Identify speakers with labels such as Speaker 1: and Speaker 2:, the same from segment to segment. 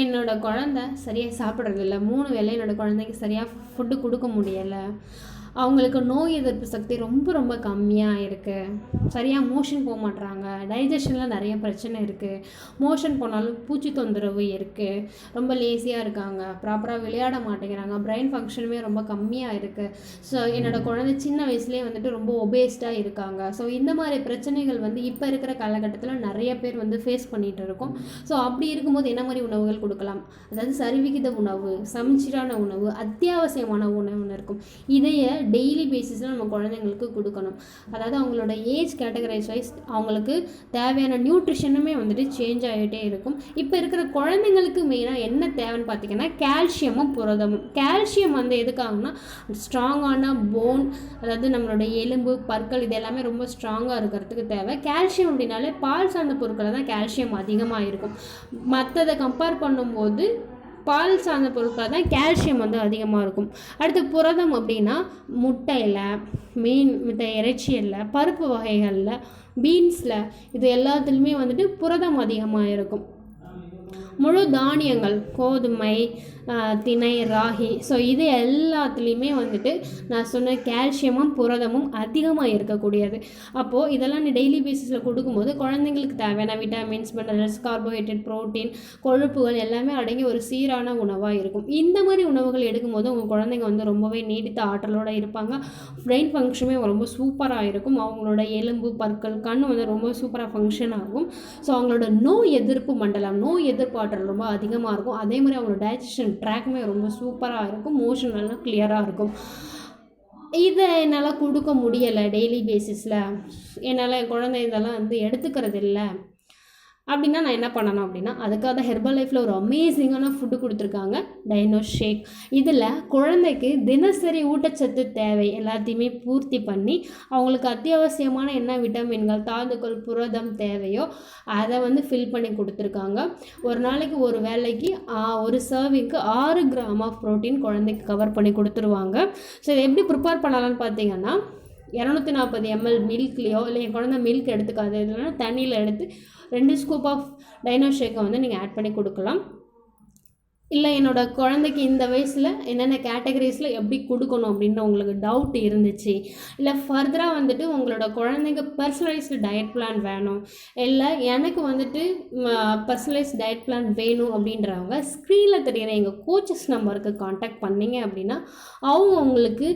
Speaker 1: என்னோட குழந்த சரியாக சாப்பிட்றதில்ல. 3 வேளை என்னோட குழந்தைக்கு சரியாக ஃபுட்டு கொடுக்க முடியலை. அவங்களுக்கு நோய் எதிர்ப்பு சக்தி ரொம்ப ரொம்ப கம்மியாக இருக்குது. சரியாக மோஷன் போக மாட்றாங்க. டைஜஷனில் நிறைய பிரச்சனை இருக்குது. மோஷன் போனாலும் பூச்சி தொந்தரவு இருக்குது. ரொம்ப லேசியாக இருக்காங்க. ப்ராப்பராக விளையாட மாட்டேங்கிறாங்க. பிரெயின் ஃபங்க்ஷனுமே ரொம்ப கம்மியாக இருக்குது. ஸோ என்னோடய குழந்தை சின்ன வயசுலேயே வந்துட்டு ரொம்ப ஒபேஸ்டாக இருக்காங்க. ஸோ இந்த மாதிரி பிரச்சனைகள் வந்து இப்போ இருக்கிற காலகட்டத்தில் நிறைய பேர் வந்து ஃபேஸ் பண்ணிகிட்டு இருக்கோம். ஸோ அப்படி இருக்கும்போது என்ன மாதிரி உணவுகள் கொடுக்கலாம்? அதாவது சரிவிகித உணவு, சமச்சீரான உணவு, அத்தியாவசியமான உணவுன்னு இருக்கும். இதைய டெய்லி பேசிஸில் நம்ம குழந்தைங்களுக்கு கொடுக்கணும். அதாவது அவங்களோட ஏஜ் கேட்டகரைஸ் வைஸ் அவங்களுக்கு தேவையான நியூட்ரிஷனுமே வந்துட்டு சேஞ்ச் ஆகிட்டே இருக்கும். இப்போ இருக்கிற குழந்தைங்களுக்கு மெயினாக என்ன தேவைன்னு பார்த்தீங்கன்னா கால்சியமும் புரதமும். கால்சியம் வந்து எதுக்காகனா ஸ்ட்ராங்கான போன், அதாவது நம்மளோட எலும்பு, பற்கள் இது எல்லாமே ரொம்ப ஸ்ட்ராங்காக இருக்கிறதுக்கு தேவை. கால்சியம் அப்படின்னாலே பால் சார்ந்த பொருட்களில் தான் கால்சியம் அதிகமாக இருக்கும். மற்றதை கம்பேர் பண்ணும்போது பால் சார்ந்த பொருட்கள் தான் கால்சியம் வந்து அதிகமாக இருக்கும். அடுத்து புரதம் அப்படின்னா முட்டையில், மீன் மிட்ட இறைச்சியில், பருப்பு வகைகளில், பீன்ஸில் இது எல்லாத்துலேயுமே வந்துட்டு புரதம் அதிகமாக இருக்கும். முழு தானியங்கள், கோதுமை, திணை, ராகி, ஸோ இது எல்லாத்துலேயுமே வந்துட்டு நான் சொன்ன கால்சியமும் புரதமும் அதிகமாக இருக்கக்கூடியது. அப்போது இதெல்லாம் நீ டெய்லி பேசிஸில் கொடுக்கும்போது குழந்தைங்களுக்கு தேவையான விட்டமின்ஸ், மினரல்ஸ், கார்போஹைட்ரேட், ப்ரோட்டீன், கொழுப்புகள் எல்லாமே அடங்கி ஒரு சீரான உணவாக இருக்கும். இந்த மாதிரி உணவுகள் எடுக்கும்போது உங்கள் குழந்தைங்க வந்து ரொம்பவே நீடித்த ஆற்றலோடு இருப்பாங்க. பிரெயின் ஃபங்க்ஷனுமே ரொம்ப சூப்பராக இருக்கும். அவங்களோட எலும்பு, பற்கள், கண் வந்து ரொம்ப சூப்பராக ஃபங்க்ஷன் ஆகும். ஸோ அவங்களோட நோய் எதிர்ப்பு மண்டலம், நோய் எதிர்ப்பு ஆற்றல் ரொம்ப அதிகமாக இருக்கும். அதே மாதிரி அவங்களோட டைஜஷன் ட்ராக்குமே ரொம்ப சூப்பராக இருக்கும். மோஷன் எல்லாம் கிளியராக இருக்கும். இதை என்னால் கொடுக்க முடியலை டெய்லி பேசிஸில், என்னால் என் குழந்தை இதெல்லாம் வந்து எடுத்துக்கிறது இல்லை அப்படின்னா நான் என்ன பண்ணணும் அப்படின்னா, அதுக்காக தான் ஹெர்பல் லைஃப்பில் ஒரு அமேசிங்கான ஃபுட்டு கொடுத்துருக்காங்க, டைனோ ஷேக். இதில் குழந்தைக்கு தினசரி ஊட்டச்சத்து தேவை எல்லாத்தையுமே பூர்த்தி பண்ணி அவங்களுக்கு அத்தியாவசியமான என்ன விட்டமின்கள், தாதுக்கள், புரதம் தேவையோ அதை வந்து ஃபில் பண்ணி கொடுத்துருக்காங்க. ஒரு நாளைக்கு ஒரு வேளைக்கு ஒரு சர்விங்க்கு 6 கிராம் ஆஃப் ப்ரோட்டீன் குழந்தைக்கு கவர் பண்ணி கொடுத்துருவாங்க. ஸோ இதை எப்படி ப்ரிப்பேர் பண்ணலான்னு பார்த்தீங்கன்னா, 240 ml மில்க்லேயோ, இல்லை என் குழந்தை மில்க் எடுத்துக்காது இல்லைன்னா தண்ணியில் எடுத்து 2 ஸ்கூப் ஆஃப் டைனோ ஷேக்கை வந்து நீங்கள் ஆட் பண்ணி கொடுக்கலாம். இல்லை என்னோடய குழந்தைக்கு இந்த வயசில் என்னென்ன கேட்டகரிஸில் எப்படி கொடுக்கணும் அப்படின்ற உங்களுக்கு டவுட் இருந்துச்சு, இல்லை ஃபர்தராக வந்துட்டு உங்களோட குழந்தைங்க பர்சனலைஸ்டு டயட் பிளான் வேணும், இல்லை எனக்கு வந்துட்டு பர்சனலைஸ்டு டயட் பிளான் வேணும் அப்படின்றவங்க ஸ்க்ரீனில் தெரிகிற எங்கள் கோச்சஸ் நம்பருக்கு காண்டாக்ட் பண்ணிங்க அப்படின்னா அவங்க உங்களுக்கு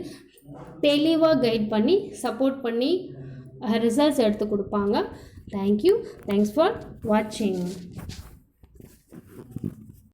Speaker 1: தெளிவாக கைட் பண்ணி சப்போர்ட் பண்ணி ரிசல்ட்ஸ் எடுத்து கொடுப்பாங்க. தேங்க்யூ. தேங்க்ஸ் ஃபார் வாட்சிங்.